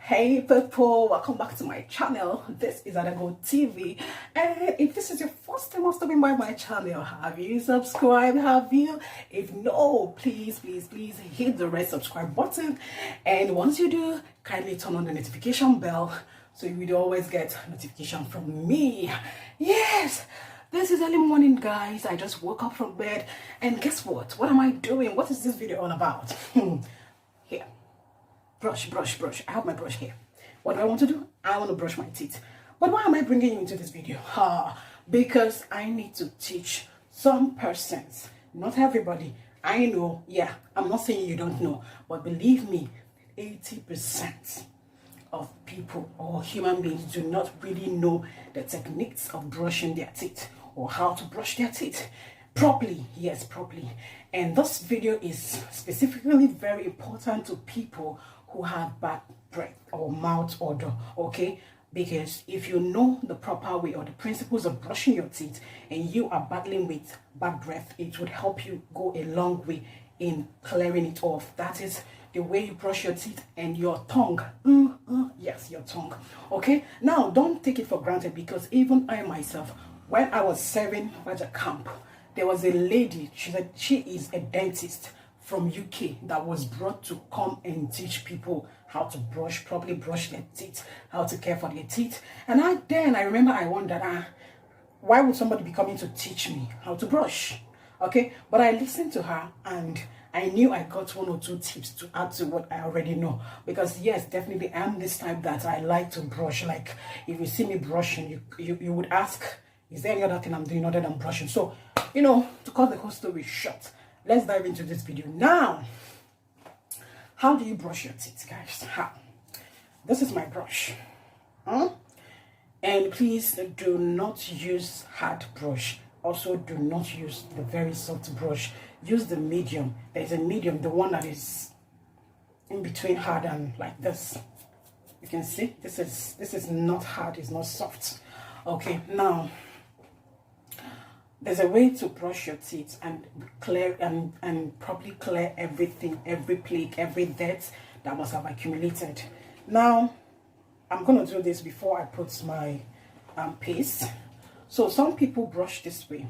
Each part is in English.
Hey people, welcome back to my channel. This is ADAGOLDTV, and if this is your first time of stopping by my channel, have you subscribed? Have you? If no, please hit the red subscribe button, and once you do, kindly turn on the notification bell so you will always get notification from me. Yes, this is early morning, guys. I just woke up from bed, and guess what am I doing? What is this video all about? Here, brush. I have my brush here. What do I want to do? I want to brush my teeth. But why am I bringing you into this video? Because I need to teach some persons, not everybody. I know, yeah, I'm not saying you don't know, but believe me, 80% of people or human beings do not really know the techniques of brushing their teeth or how to brush their teeth properly. Yes, properly. And this video is specifically very important to people who have bad breath or mouth odor, okay? Because if you know the proper way or the principles of brushing your teeth and you are battling with bad breath, it would help you go a long way in clearing it off. That is the way you brush your teeth and your tongue. Yes, your tongue. Okay, now don't take it for granted, because even I myself, when I was serving at a camp, there was a lady. She said she is a dentist from UK that was brought to come and teach people how to properly brush their teeth, how to care for their teeth. And I remember I wondered, why would somebody be coming to teach me how to brush? Okay, but I listened to her and I knew I got one or two tips to add to what I already know. Because yes, definitely I'm this type that I like to brush. Like if you see me brushing, you would ask, is there any other thing I'm doing other than brushing? So, to cut the whole story short, let's dive into this video. Now, how do you brush your teeth, guys? How? This is my brush. And please do not use hard brush. Also, do not use the very soft brush. Use the medium. There's a medium, the one that is in between hard and like this. You can see this is not hard, it's not soft. Okay, now there's a way to brush your teeth and clear and properly clear everything, every plaque, every dirt that must have accumulated. Now, I'm going to do this before I put my paste. So some people brush this way.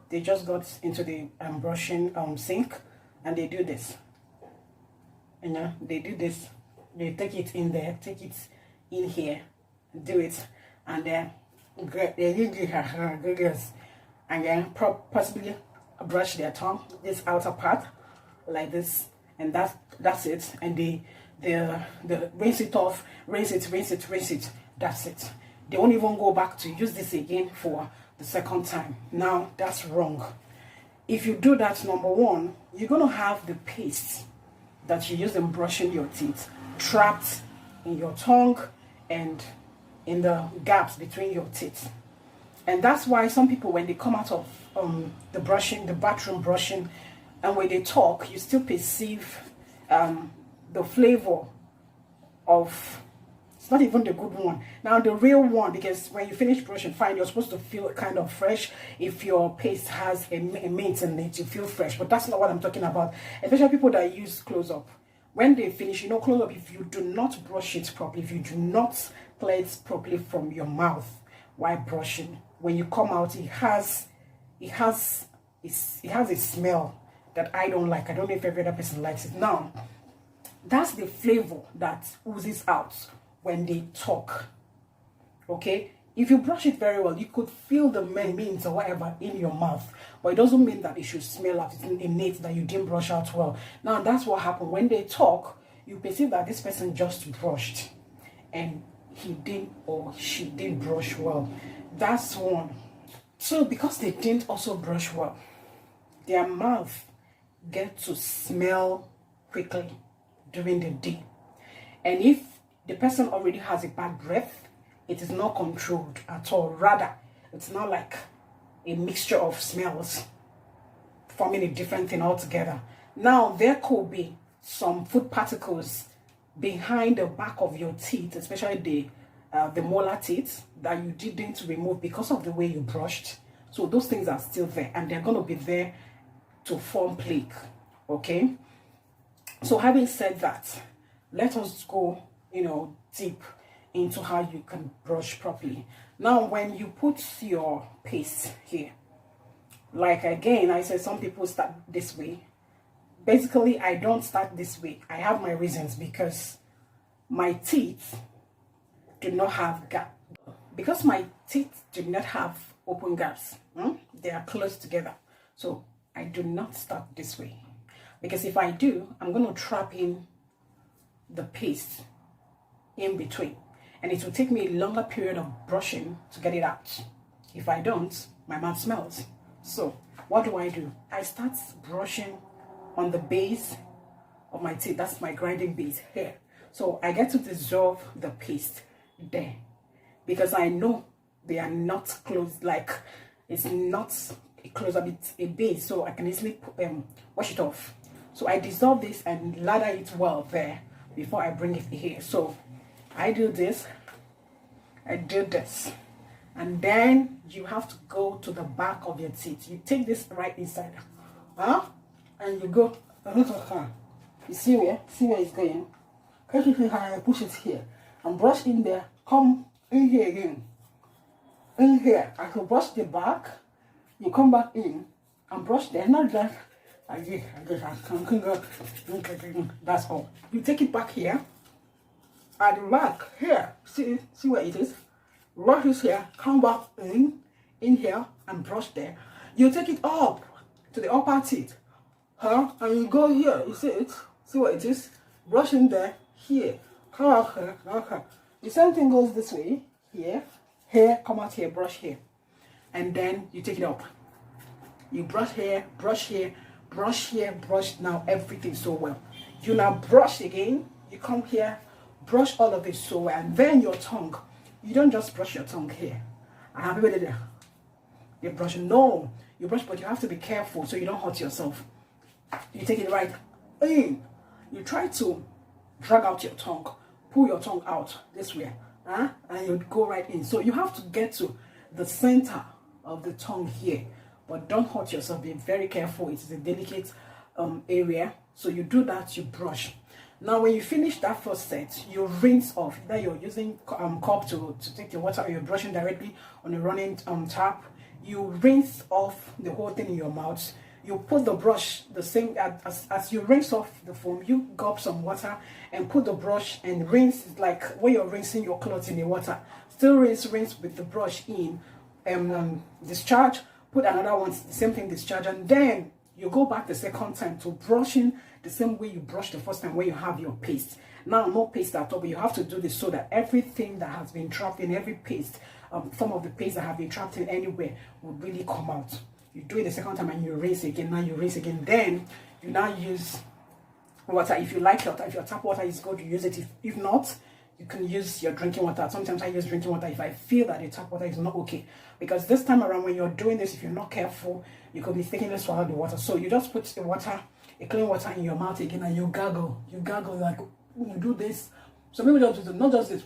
They just got into the brushing sink and they do this. And they do this. They take it in there, take it in here, do it, and then and then possibly brush their tongue, this outer part, like this, and that's it. And they rinse it off, rinse it. That's it. They won't even go back to use this again for the second time. Now that's wrong. If you do that, number one, you're gonna have the paste that you use in brushing your teeth trapped in your tongue and in the gaps between your teeth. And that's why some people, when they come out of the bathroom brushing, and when they talk, you still perceive the flavor of, it's not even the good one. Now the real one, because when you finish brushing, fine, you're supposed to feel kind of fresh. If your paste has a mint in it, you feel fresh. But that's not what I'm talking about. Especially people that use close-up. When they finish, close-up, if you do not brush it properly, if you do not clear it properly from your mouth while brushing, when you come out, it has a smell that I don't like. I don't know if every other person likes it. Now, that's the flavor that oozes out when they talk. Okay, if you brush it very well, you could feel the mint or whatever in your mouth, but it doesn't mean that it should smell out. It's innate that you didn't brush out well. Now that's what happened. When they talk, you perceive that this person just brushed and he didn't or she didn't brush well. That's one. So because they didn't also brush well, their mouth gets to smell quickly during the day. And if the person already has a bad breath, it is not controlled at all. Rather, it's not like a mixture of smells forming a different thing altogether. Now, there could be some food particles behind the back of your teeth, especially the molar teeth, that you didn't remove because of the way you brushed. So those things are still there, and they're going to be there to form plaque. Okay, so having said that, let us go deep into how you can brush properly. Now, when you put your paste here, like again, I said some people start this way. Basically, I don't start this way. I have my reasons because my teeth do not have gap. Because my teeth do not have open gaps, they are close together. So I do not start this way. Because if I do, I'm going to trap in the paste in between. And it will take me a longer period of brushing to get it out. If I don't, my mouth smells. So what do? I start brushing on the base of my teeth. That's my grinding base here. So I get to dissolve the paste there. Because I know they are not close, like it's not close a bit a base, so I can easily wash it off. So I dissolve this and lather it well there before I bring it here. So I do this, I do this, and then you have to go to the back of your teeth. You take this right inside, and you go. You see where it's going. I push it here and brush in there. Come in here again. In here, I can brush the back. You come back in and brush there. Not that that's all. You take it back here. At the back here, see where it is. Brush this here. Come back in here and brush there. You take it up to the upper teeth, and you go here. You see it? See where it is? Brush in there. Here. Come out here. Okay. The same thing goes this way. Here, come out here, brush here. And then you take it up. You brush here, brush here, brush here, brush now everything so well. You now brush again. You come here, brush all of it so well. And then your tongue. You don't just brush your tongue here. I have people there. You brush. No. You brush, but you have to be careful so you don't hurt yourself. You take it right in. You try to drag out your tongue. Pull your tongue out this way, and you go right in. So you have to get to the center of the tongue here, but don't hurt yourself. Be very careful. It is a delicate area. So you do that. You brush. Now, when you finish that first set, you rinse off. Either you're using cup to take the water, or you're brushing directly on a running tap. You rinse off the whole thing in your mouth. You put the brush the same as you rinse off the foam. You gulp some water and put the brush and rinse. It's like when you're rinsing your clothes in the water. Still rinse with the brush in. Discharge. Put another one, the same thing, discharge, and then you go back the second time to brushing the same way you brushed the first time when you have your paste. Now, no paste at all, but you have to do this so that everything that has been trapped in every paste, some of the paste that have been trapped in anywhere, will really come out. You do it the second time and you rinse again. Now you rinse again. Then you now use water. If you like water, if your tap water is good, you use it. If not, you can use your drinking water. Sometimes I use drinking water if I feel that the tap water is not okay. Because this time around, when you're doing this, if you're not careful, you could mistakenly swallow the water. So you just put the water, a clean water in your mouth again, and you gargle. You gargle like you do this. So maybe don't do not just this,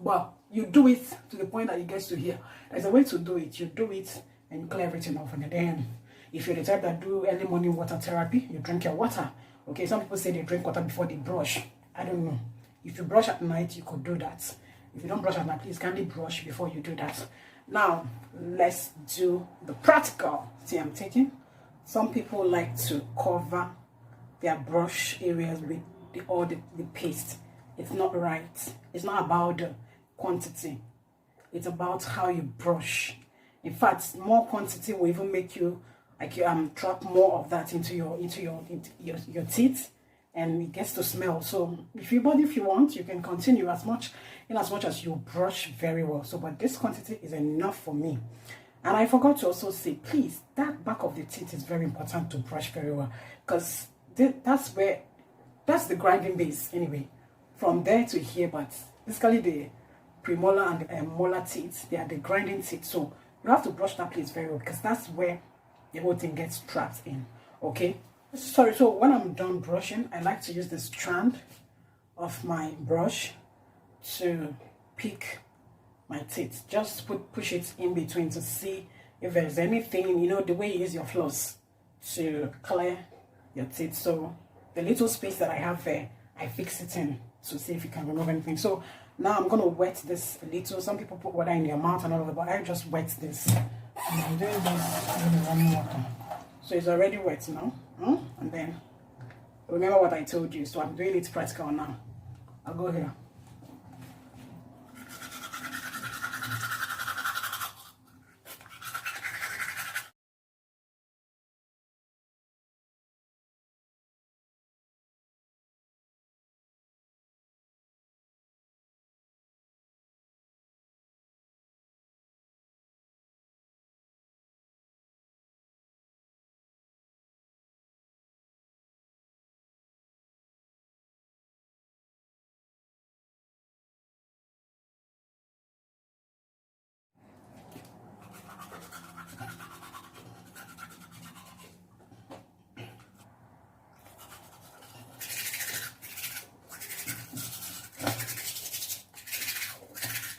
but you do it to the point that it gets to here. There's a way to do it. You do it and you clear everything off. And then, if you're the type that do early morning water therapy, you drink your water. Okay, some people say they drink water before they brush. I don't know. If you brush at night, you could do that. If you don't brush at night, please kindly brush before you do that. Now, let's do the practical. See, I'm taking. Some people like to cover their brush areas with the paste. It's not right. It's not about the quantity. It's about how you brush. In fact, more quantity will even make you trap more of that into your teeth, and it gets to smell. So if you want, you can continue as much as you brush very well. So, but this quantity is enough for me. And I forgot to also say, please, that back of the teeth is very important to brush very well, because that's the grinding base anyway. From there to here, but basically the premolar and the molar teeth, they are the grinding teeth. So you have to brush that place very well, because that's where the whole thing gets trapped in. Okay, sorry. So when I'm done brushing, I like to use the strand of my brush to pick my teeth. Just push it in between to see if there's anything, the way you use your floss to clear your teeth. So the little space that I have there, I fix it in to see if you can remove anything. So now I'm gonna wet this a little. Some people put water in their mouth and all of that, but I just wet this. And I'm doing this with running water. So it's already wet now. And then remember what I told you. So I'm doing it practical now. I'll go here.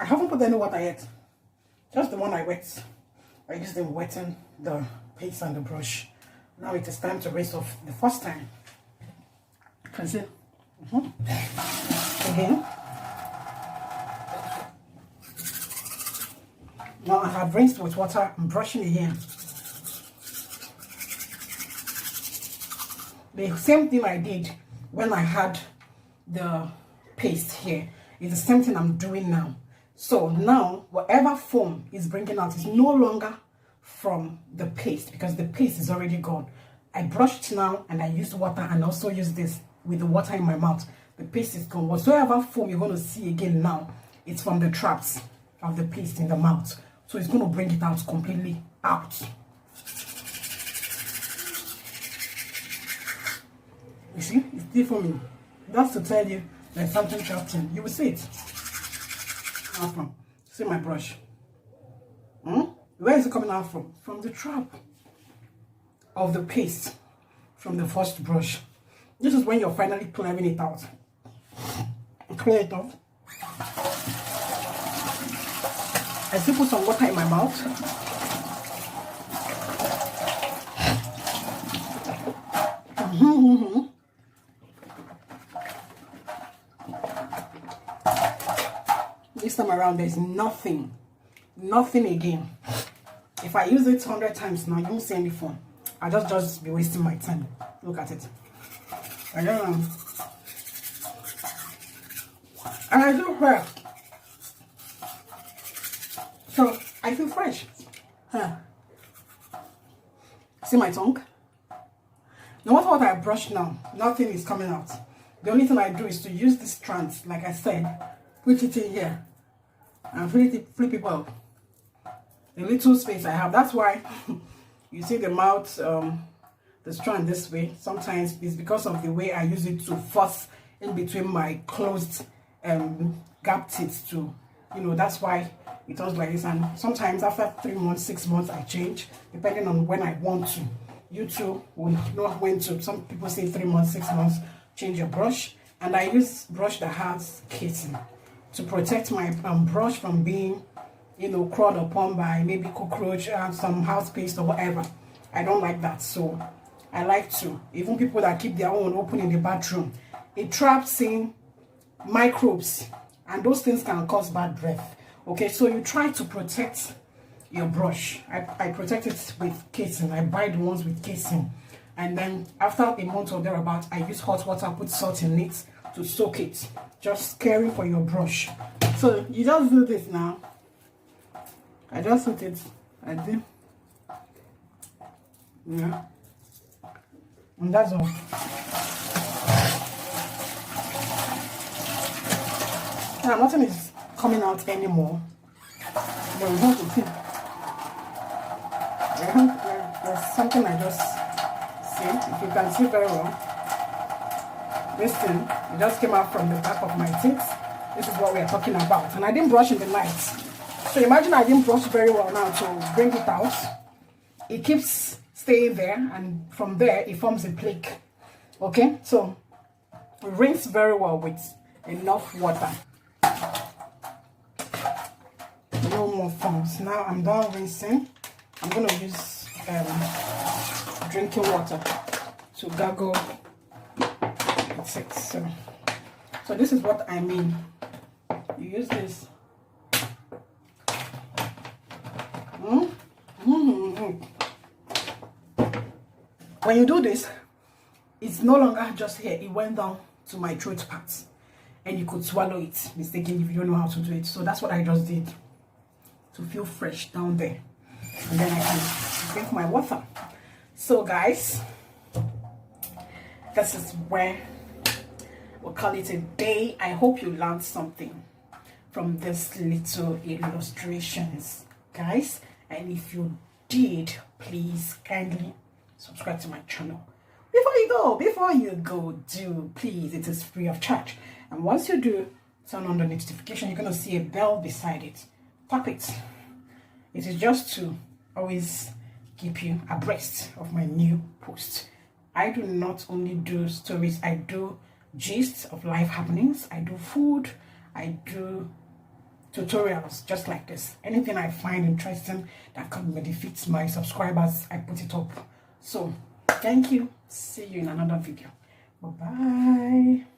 I haven't put any water yet. Just the one I wet. I used them wetting the paste and the brush. Now it is time to rinse off the first time. You can see. Again. Now I have rinsed with water. I'm brushing again. The same thing I did when I had the paste here is the same thing I'm doing now. So now whatever foam is bringing out is no longer from the paste because the paste is already gone. I brushed now and I used water and also used this with the water in my mouth. The paste is gone. Whatsoever foam you're going to see again now, it's from the traps of the paste in the mouth. So it's going to bring it out completely out. You see, it's deforming. That's to tell you there's something trapped in. You will see it. Out from. See my brush. Where is it coming out from? From the trap of the paste from the first brush. This is when you're finally clearing it out. Clear it off. I still put some water in my mouth. This time around, there's nothing again. If I use it 100 times now, you won't see any foam. I'll just be wasting my time. Look at it. I don't know. And I do hair. So I feel fresh. See my tongue? No matter what I brush now, nothing is coming out. The only thing I do is to use this strands, like I said, put it in here and flip it out. The little space I have. That's why you see the mouth, the strand this way. Sometimes it's because of the way I use it to force in between my closed gap teeth too. You know, that's why it does like this. And sometimes after 3 months, 6 months, I change depending on when I want to. You too will know when to. Some people say 3 months, 6 months, change your brush. And I use brush that has casing to protect my brush from being, you know, crawled upon by maybe cockroach and some house paste or whatever. I don't like that. So I like to, even people that keep their own open in the bathroom, it traps in microbes and those things can cause bad breath. Okay, so you try to protect your brush. I protect it with casing. I buy the ones with casing, and then after a month or thereabout, I use hot water, put salt in it to soak it. Just caring for your brush. So you just do this now. I just put it. I do. Yeah. And that's all. Now nothing is coming out anymore. But we have to see. There's something I just see. If you can see very well. This thing, it just came out from the back of my teeth. This is what we are talking about. And I didn't brush in the night. So imagine I didn't brush very well now to bring it out. It keeps staying there, and from there it forms a plaque. Okay, so rinse very well with enough water. No more foams. Now I'm done rinsing. I'm gonna use drinking water to gargle. That's it. So So this is what I mean. You use this. When you do this, it's no longer just here. It went down to my throat parts, and you could swallow it mistakenly if you don't know how to do it. So that's what I just did to feel fresh down there, and then I can drink my water. So guys, this is where we'll call it a day. I hope you learned something from these little illustrations, guys. And if you did, please kindly subscribe to my channel. Before you go, do please, it is free of charge. And once you do, turn on the notification. You're going to see a bell beside it. Tap it. It is just to always keep you abreast of my new posts. I do not only do stories, I do gist of life happenings, I do food, I do tutorials just like this. Anything I find interesting that can benefit my subscribers, I put it up. So thank you. See you in another video. Bye bye.